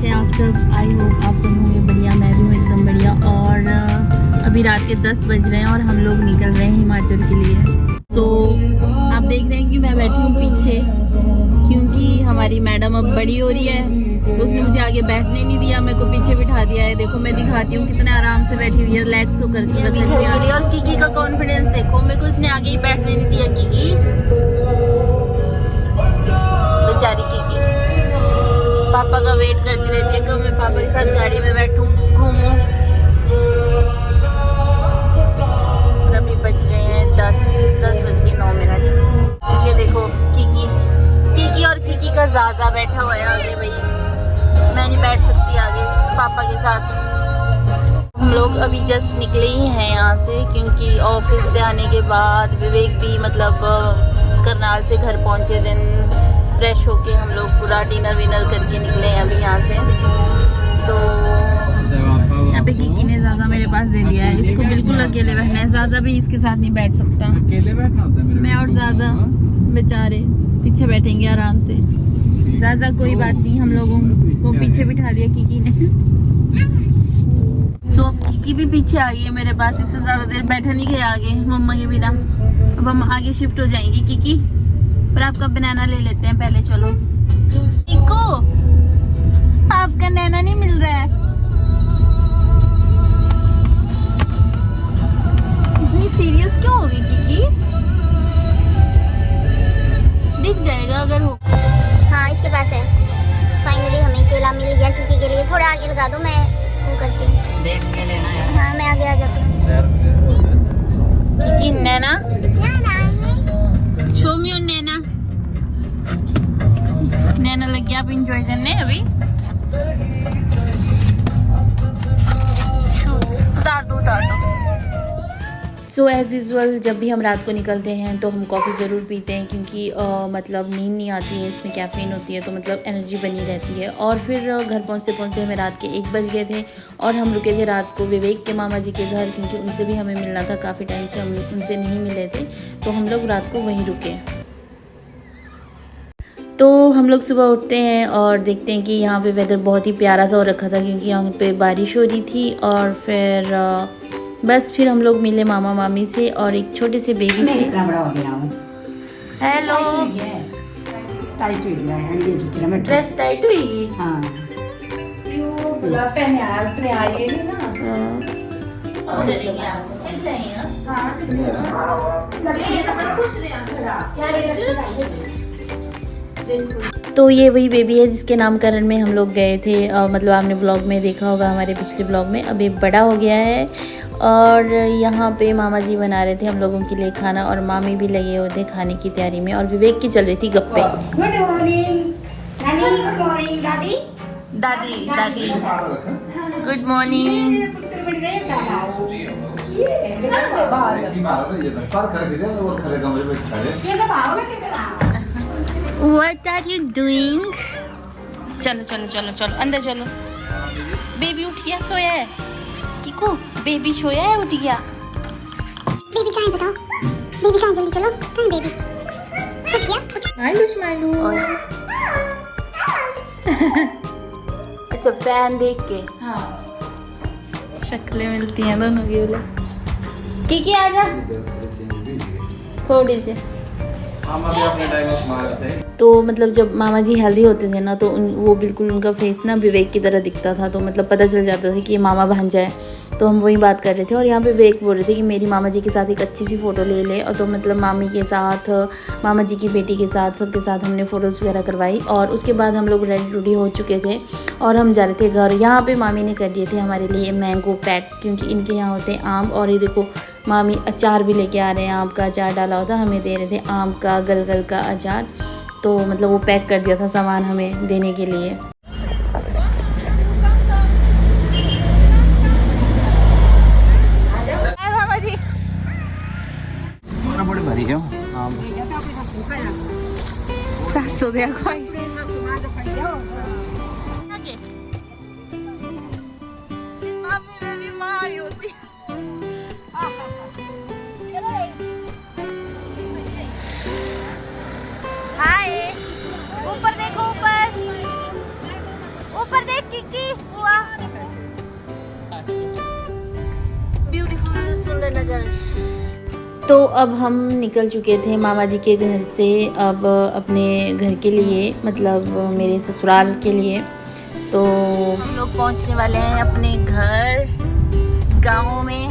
कैसे आप सब? आई होप आप सब होंगे बढ़िया। मैं भी हूँ एकदम बढ़िया। और अभी रात के 10 बज रहे हैं और हम लोग निकल रहे हैं हिमाचल के लिए। तो आप देख रहे हैं कि मैं बैठी हूँ पीछे, क्योंकि हमारी मैडम अब बड़ी हो रही है तो उसने मुझे आगे बैठने नहीं दिया, मेरे को पीछे बिठा दिया है। देखो मैं दिखाती हूँ कितने आराम से बैठी हुई है, रिलैक्स होकर के लग रही है। और किकी का कॉन्फिडेंस देखो, मेरे को इसने आगे ही बैठने नहीं दिया। किकी बेचारी किकी पापा का वेट करती रहती है, कब मैं पापा के साथ गाड़ी में बैठूं, घूमूं। और अभी बज रहे हैं 10:09। ये देखो किकी और किकी का ज़ाज़ा बैठा हुआ है आगे। भाई मैं नहीं बैठ सकती आगे पापा के साथ। हम लोग अभी जस्ट निकले ही हैं यहाँ से, क्योंकि ऑफिस से आने के बाद विवेक भी मतलब करनाल से घर पहुँचे। दिन फ्रेश होके हम लोग पूरा डिनर विनर करके निकले हैं अभी यहाँ से। तो यहाँ पे किकी ने ज़ाज़ा मेरे पास दे दिया है, इसको बिल्कुल अकेले बैठना है। ज़ाज़ा भी इसके साथ नहीं बैठ सकता। अकेले बैठना होता है मेरे। मैं और ज़ाज़ा बेचारे पीछे बैठेंगे आराम से। ज़ाज़ा कोई बात नहीं, हम लोगों को पीछे बिठा दिया किकी ने। सो अब किकी भी पीछे आ गई है मेरे पास, इससे ज़्यादा देर बैठा नहीं गया आगे मम्मा के बिना। अब हम आगे शिफ्ट हो जाएंगी किकी, पर आपका बनाना ले लेते हैं पहले। चलो इको, आपका नैना नहीं मिल रहा है। इतनी सीरियस क्यों होगी किकी? दिख जाएगा अगर हो। हाँ इसके पास है। फाइनली हमें केला मिल गया किकी के लिए। थोड़ा आगे लगा दो, मैं वो करती हूँ। देख के लेना है। हाँ मैं आगे आ जाती हूँ। किकी नैना, शो मी योर नैना। नैना लग गया आप इंजॉय करने अभी। उतार दो। सो एज़ यूज़ुअल जब भी हम रात को निकलते हैं तो हम कॉफ़ी ज़रूर पीते हैं, क्योंकि मतलब नींद नहीं आती है, इसमें कैफ़ीन होती है तो मतलब एनर्जी बनी रहती है। और फिर घर पहुँचते हमें रात के 1 बज गए थे और हम रुके थे रात को विवेक के मामा जी के घर, क्योंकि उनसे भी हमें मिलना था। काफ़ी टाइम से हम उनसे नहीं मिले थे तो हम लोग रात को वहीं रुके। तो हम लोग सुबह उठते हैं और देखते हैं कि यहाँ पे वेदर बहुत ही प्यारा सा हो रखा था, क्योंकि यहाँ पे बारिश हो रही थी। और फिर बस फिर हम लोग मिले मामा मामी से और एक छोटे से बेबी से। हेलो, ड्रेस टाइट हुई। हाँ तो ये वही बेबी है जिसके नामकरण में हम लोग गए थे। मतलब आपने ब्लॉग में देखा होगा, हमारे पिछले ब्लॉग में। अब ये बड़ा हो गया है और यहाँ पे मामा जी बना रहे थे हम लोगों के लिए खाना, और मामी भी लगे हुए थे खाने की तैयारी में, और विवेक की चल रही थी गप्पे। गुड मॉर्निंग गुड मॉर्निंग दादी। दादी good morning. What are you doing? चलो अंदर चलो। बेबी उठ गया, सोया है। किको बेबी सोया है, उठ गया। बेबी कहाँ है बताओ? बेबी कहाँ? जल्दी चलो, कहाँ है बेबी? उठ गया? स्माइलू। अच्छा फैन देख के शक्लें मिलती हैं दोनों की। बोले किकी आजा थोड़ी सी। तो मतलब जब मामा जी हेल्दी होते थे ना तो वो बिल्कुल उनका फेस ना विवेक की तरह दिखता था, तो मतलब पता चल जाता था कि ये मामा भांजा है। तो हम वही बात कर रहे थे और यहाँ पे विवेक बोल रहे थे कि मेरी मामा जी के साथ एक अच्छी सी फ़ोटो ले ले। और तो मतलब मामी के साथ, मामा जी की बेटी के साथ, सबके साथ हमने फ़ोटोज़ वगैरह करवाई। और उसके बाद हम लोग रेडी हो चुके थे और हम जा रहे थे घर। यहाँ पे मामी ने कर दिए थे हमारे लिए मैंगो पैक, क्योंकि इनके यहाँ होते हैं आम। और ये देखो मामी अचार भी लेके आ रहे हैं, आम का अचार डाला होता, हमें दे रहे थे आम का गलगल का अचार। तो मतलब वो पैक कर दिया था सामान हमें देने के लिए। बड़ी भरी क्यों? सासो दिया कोई आगे मम्मी में भी माँ होती। हाय, ऊपर देखो, ऊपर देख के तो अब हम निकल चुके थे मामा जी के घर से अब अपने घर के लिए, मतलब मेरे ससुराल के लिए। तो हम लोग पहुंचने वाले हैं अपने घर गाँव में,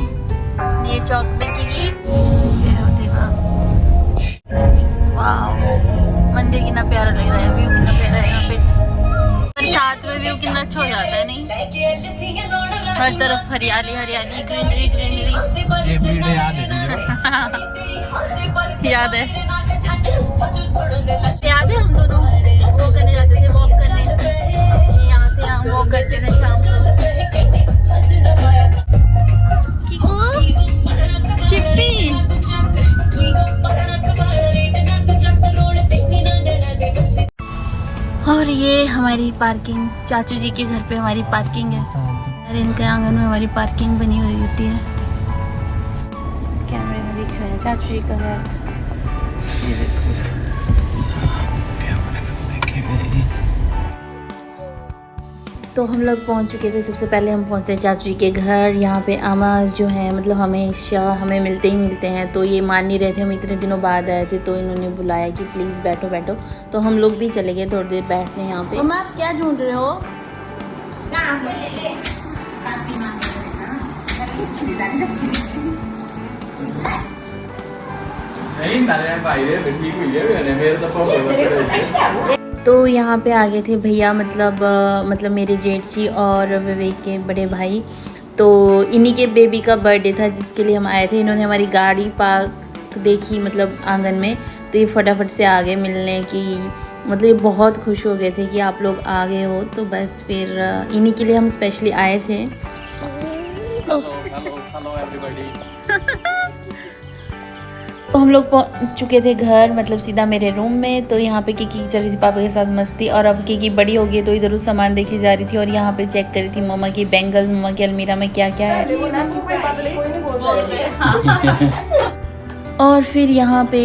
नेर चौक में। वाह, मंदिर कितना प्यारा लग रहा है, व्यू कितना प्यारा है यहाँ पे। बरसात में व्यू कितना अच्छा हो जाता है नहीं, हर तरफ हरियाली हरियाली, ग्रीनरी ग्रीनरी। ये वीडियो याद है याद है हम दोनों वो करने जाते थे, वॉक करने। यहाँ से हम वॉक करते थे शाम को। किकू, चिप्पी। और ये हमारी पार्किंग, चाचू जी के घर पे हमारी पार्किंग है। और इनके आंगन में हमारी पार्किंग बनी हुई होती है। कैमरे में दिख रहा है चाचू जी का घर। ये देखो, तो हम लोग पहुंच चुके थे। सबसे पहले हम पहुंचते हैं चाचू जी के घर। यहाँ पे आमा जो है मतलब हमेशा हमें मिलते ही मिलते हैं, तो ये मान नहीं रहे थे। हम इतने दिनों बाद आए थे तो इन्होंने बुलाया कि प्लीज़ बैठो बैठो, तो हम लोग भी चले गए थोड़ी देर बैठने यहाँ पे। तो आप क्या ढूंढ रहे हो? तो यहाँ पे आ गए थे भैया, मतलब मेरे जेठ जी और विवेक के बड़े भाई। तो इन्हीं के बेबी का बर्थडे था जिसके लिए हम आए थे। इन्होंने हमारी गाड़ी पार्क देखी मतलब आंगन में, तो ये फटाफट से आ गए मिलने की। मतलब ये बहुत खुश हो गए थे कि आप लोग आ गए हो। तो बस फिर इन्हीं के लिए हम स्पेशली आए थे। Hello everybody. तो हम लोग पहुंच चुके थे घर, मतलब सीधा मेरे रूम में। तो यहाँ पे किकी चल रही थी पापा के साथ मस्ती, और अब किकी बड़ी हो गई तो इधर उस सामान देखी जा रही थी। और यहाँ पे चेक कर रही थी मम्मा की बैंगल्स, मम्मा की अलमीरा में क्या क्या है। और फिर यहाँ पे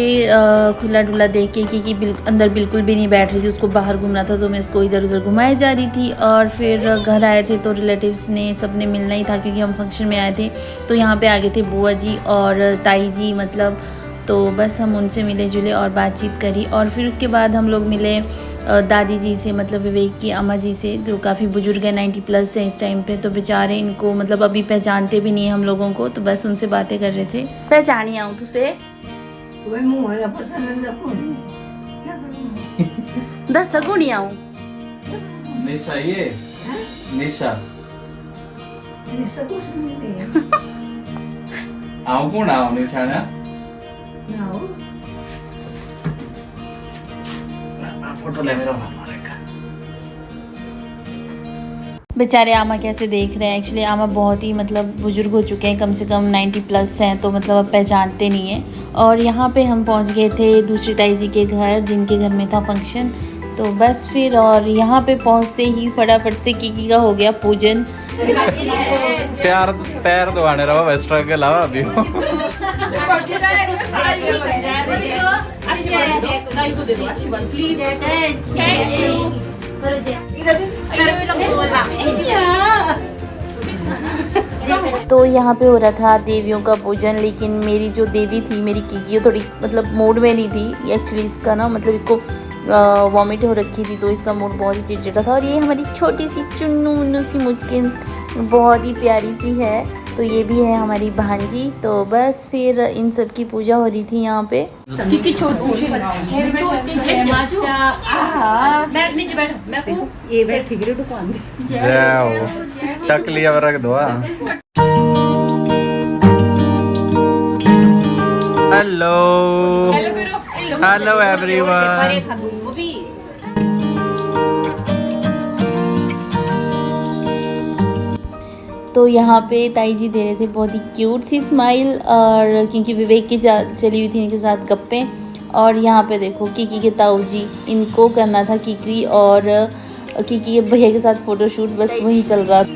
खुला डुला देख के किकी अंदर बिल्कुल भी नहीं बैठ रही थी, उसको बाहर घूमना था, तो मैं उसको इधर उधर घुमाए जा रही थी। और फिर घर आए थे तो रिलेटिव्स ने सबने मिलना ही था क्योंकि हम फंक्शन में आए थे। तो यहाँ पे आ गए थे बुआ जी और ताई जी, मतलब तो बस हम उनसे मिले जुले और बातचीत करी। और फिर उसके बाद हम लोग मिले दादी जी से, मतलब विवेक की अम्मा जी से, जो काफ़ी बुजुर्ग है, 90+ है इस टाइम पे। तो बेचारे इनको मतलब अभी पहचानते भी नहीं है हम लोगों को, तो बस उनसे बातें कर रहे थे। पहचानी आऊँ तुझे? दस सगुनी आऊँ निशा, ये निशा आओ कौन आओ निशा ना फोटो ले मेरा बेचारे आमा कैसे देख रहे हैं। एक्चुअली आमा बहुत ही मतलब बुजुर्ग हो चुके हैं, कम से कम 90+ हैं, तो मतलब अब पहचानते नहीं हैं। और यहाँ पे हम पहुँच गए थे दूसरी ताई जी के घर, जिनके घर में था फंक्शन। तो बस फिर और यहाँ पे पहुँचते ही फटाफट से किकी का हो गया पूजन। प्यार पैर दबाने रहा वेस्ट्रा के अलावा अभी तो यहाँ पे हो रहा था देवियों का पूजन, लेकिन मेरी जो देवी थी, मेरी कीकी, थोड़ी मतलब मूड में नहीं थी। एक्चुअली इसका ना मतलब इसको वॉमिट हो रखी थी, तो इसका मूड बहुत ही चिड़चिड़ा था। और ये हमारी छोटी सी चुन्नू सी मुचकिन बहुत ही प्यारी सी है, तो ये भी है हमारी भांजी। तो बस फिर इन सब की पूजा हो रही थी यहाँ पे। टक लिया रख दो। Hello hello everyone. तो यहाँ पे ताई जी दे रहे थे बहुत ही क्यूट सी स्माइल, और क्योंकि विवेक की चली हुई थी इनके साथ गप्पे। और यहाँ पे देखो किकी के ताऊ जी, इनको करना था किकी और किकी के भैया के साथ फोटोशूट, बस वही चल रहा था।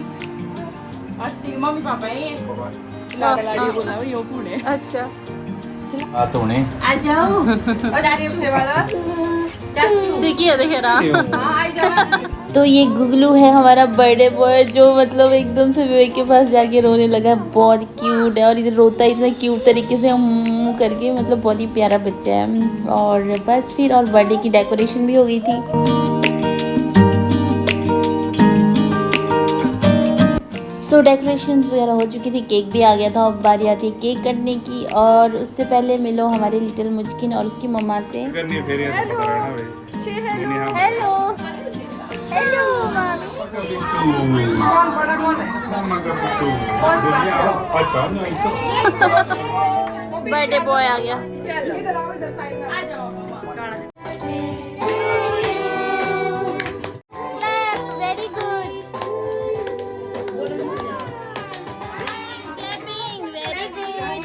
अच्छा आ जाओ देखिए देखे रहा तो ये गुगलू है हमारा बर्थडे बॉय, जो मतलब एकदम से विवेक के पास जाके रोने लगा। बहुत क्यूट है और इधर रोता है इतना क्यूट तरीके से करके, मतलब बहुत ही प्यारा बच्चा है। और बस फिर और बर्थडे की डेकोरेशन भी हो गई थी। सो डेकोरेशंस वगैरह हो चुकी थी, केक भी आ गया था। अब बारी आती है केक कटने की, और उससे पहले मिलो हमारे लिटिल मुचकिन और उसकी मम्मा से। हेलो हेलो बर्थडे बॉय आ गया। Very good, clapping, very good.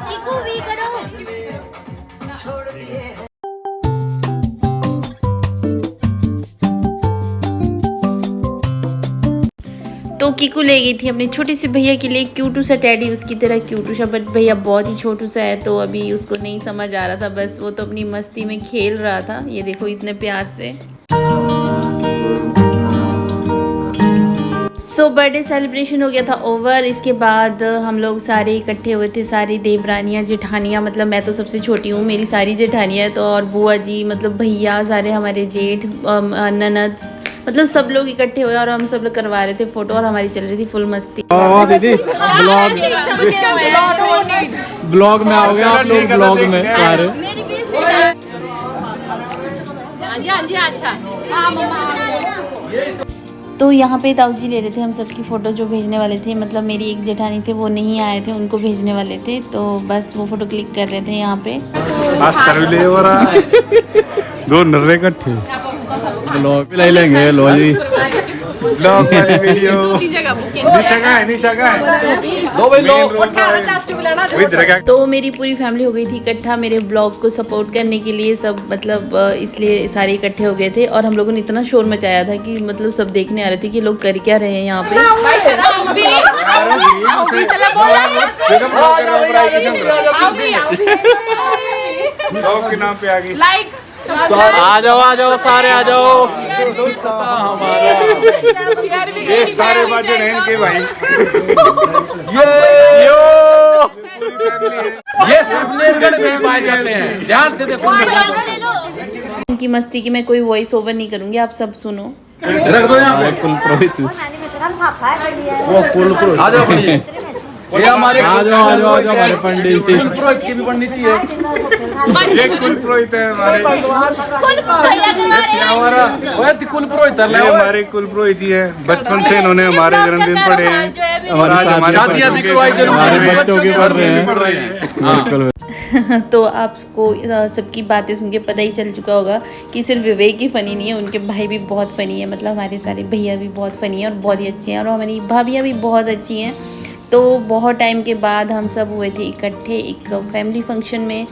Kiku भी करो। तो कीकू ले गई थी अपने छोटे से भैया के लिए क्यूटू सा टेडी, उसकी तरह क्यूटू सा, बट भैया बहुत ही छोटू सा है तो अभी उसको नहीं समझ आ रहा था। बस वो तो अपनी मस्ती में खेल रहा था। ये देखो इतने प्यार से। सो बर्थडे सेलिब्रेशन हो गया था ओवर। इसके बाद हम लोग सारे इकट्ठे हुए थे, सारी देवरानियाँ जेठानियाँ, मतलब मैं तो सबसे छोटी हूँ, मेरी सारी जेठानियाँ तो, और बुआ जी, मतलब भैया, सारे हमारे जेठ, ननद, मतलब सब लोग इकट्ठे हुए और हम सब लोग करवा रहे थे फोटो, और हमारी चल रही थी फुल मस्ती। दीदी ब्लॉग में आओगे आप लोग, ब्लॉग में आ रहे। तो यहाँ पे ताऊ जी ले रहे थे हम सबकी फ़ोटो जो भेजने वाले थे, मतलब मेरी एक जेठानी थे वो नहीं आए थे, उनको भेजने वाले थे, तो बस वो फ़ोटो क्लिक कर रहे थे यहाँ पे। दो नर्रे इकट्ठे ब्लॉग भी ले लेंगे। लो जी ब्लॉग वाली वीडियो तो मेरी पूरी फैमिली हो गई थी इकट्ठा मेरे ब्लॉग को सपोर्ट करने के लिए सब, मतलब इसलिए सारे इकट्ठे हो गए थे। और हम लोगों ने इतना शोर मचाया था कि मतलब सब देखने आ रहे थे कि लोग कर क्या रहे हैं यहाँ पे। आ जाओ सारे आ जाओ। ये सारे बाजू हैं इनके भाई। ये सिर्फ नेरगढ़ में पाए जाते हैं, ध्यान से देखो। इनकी मस्ती की मैं कोई वॉइस ओवर नहीं करूंगी, आप सब सुनो। रख दो यहाँ पे कुल पुरोहित। आ जाओ ये हमारे आ जाओ हमारे पंडित कुल पुरोहित की भी बननी चाहिए। एक कुल पुरोहित है हमारे, कुल पुरोहित ये हमारे कुल पुरोहित जी है। बचपन से इन्होंने हमारे जन्मदिन पढ़े हैं, हमारे बच्चों की पढ़ रहे हैं। तो आपको सबकी बातें सुन के पता ही चल चुका होगा कि सिर्फ विवेक ही फ़नी नहीं है, उनके भाई भी बहुत फ़नी है, मतलब हमारे सारे भैया भी बहुत फ़नी है और बहुत ही अच्छे हैं, और हमारी भाभियाँ भी बहुत अच्छी हैं। तो बहुत टाइम के बाद हम सब हुए थे इकट्ठे एक फैमिली फंक्शन में,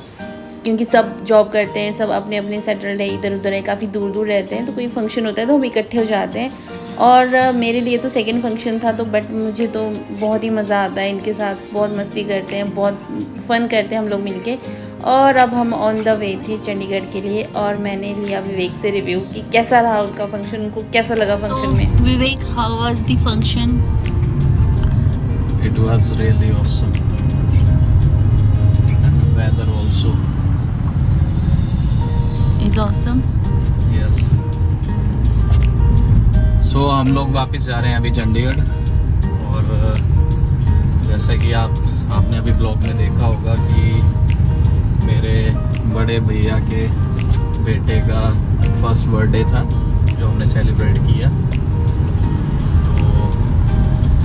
क्योंकि सब जॉब करते हैं, सब अपने अपने सेटल्ड है, इधर उधर है, काफ़ी दूर दूर रहते हैं, तो कोई फंक्शन होता है तो हम इकट्ठे हो जाते हैं। और मेरे लिए तो सेकंड फंक्शन था, तो बट मुझे तो बहुत ही मज़ा आता है इनके साथ, बहुत मस्ती करते हैं, बहुत फ़न करते हैं हम लोग मिलके। और अब हम ऑन द वे थे चंडीगढ़ के लिए, और मैंने लिया विवेक से रिव्यू कि कैसा रहा उनका फंक्शन, उनको कैसा लगा फंक्शन में। Vivek, how was the function? It was really awesome. And the weather also is awesome. Yes. So हम लोग वापस जा रहे हैं अभी चंडीगढ़, और जैसा कि आपने अभी ब्लॉग में देखा होगा कि मेरे बड़े भैया के बेटे का फर्स्ट बर्थडे था जो हमने सेलिब्रेट किया।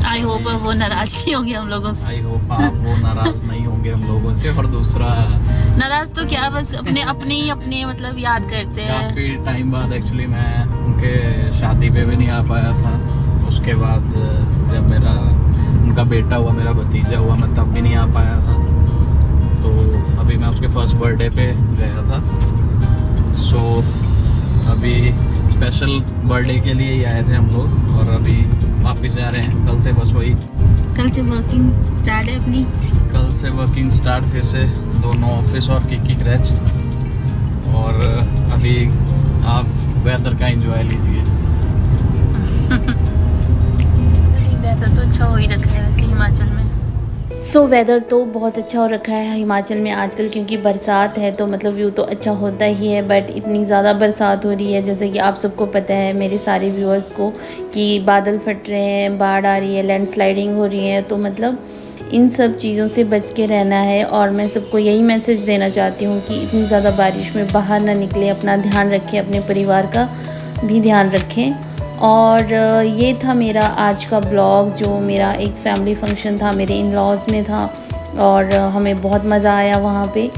आई होप वो नाराज नहीं होंगे हम लोगों से। आई होप आप वो नाराज नहीं होंगे हम लोगों से। और दूसरा, नाराज तो क्या, बस अपने मतलब याद करते हैं। काफ़ी टाइम बाद एक्चुअली मैं उनके शादी पे भी नहीं आ पाया था। उसके बाद जब उनका बेटा हुआ, मेरा भतीजा हुआ, मैं तब भी नहीं आ पाया था। तो अभी मैं उसके फर्स्ट बर्थडे पे गया था। सो अभी स्पेशल बर्थडे के लिए ही आए थे हम लोग, और अभी वापस जा रहे हैं। कल से बस वही, कल से वर्किंग स्टार्ट है अपनी। कल से वर्किंग स्टार्ट, फिर से दोनों ऑफिस और की क्रैच। और अभी आप वेदर का एंजॉय लीजिए। वेदर तो अच्छा हो ही रखा है वैसे हिमाचल में। वेदर तो बहुत अच्छा हो रखा है हिमाचल में आजकल, क्योंकि बरसात है तो मतलब व्यू तो अच्छा होता ही है। बट इतनी ज़्यादा बरसात हो रही है जैसे कि आप सबको पता है, मेरे सारे व्यूअर्स को, कि बादल फट रहे हैं, बाढ़ आ रही है, लैंडस्लाइडिंग हो रही है। तो मतलब इन सब चीज़ों से बच के रहना है। और मैं सबको यही मैसेज देना चाहती हूँ कि इतनी ज़्यादा बारिश में बाहर ना निकले, अपना ध्यान रखें, अपने परिवार का भी ध्यान रखें। और ये था मेरा आज का ब्लॉग, जो मेरा एक फैमिली फंक्शन था, मेरे इन लॉज़ में था और हमें बहुत मज़ा आया वहाँ पे।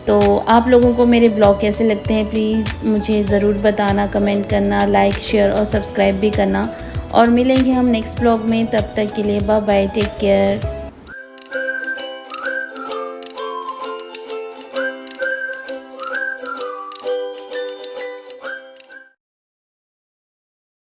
तो आप लोगों को मेरे ब्लॉग कैसे लगते हैं प्लीज़ मुझे ज़रूर बताना, कमेंट करना, लाइक शेयर और सब्सक्राइब भी करना। और मिलेंगे हम नेक्स्ट ब्लॉग में, तब तक के लिए बाय बाय, टेक केयर।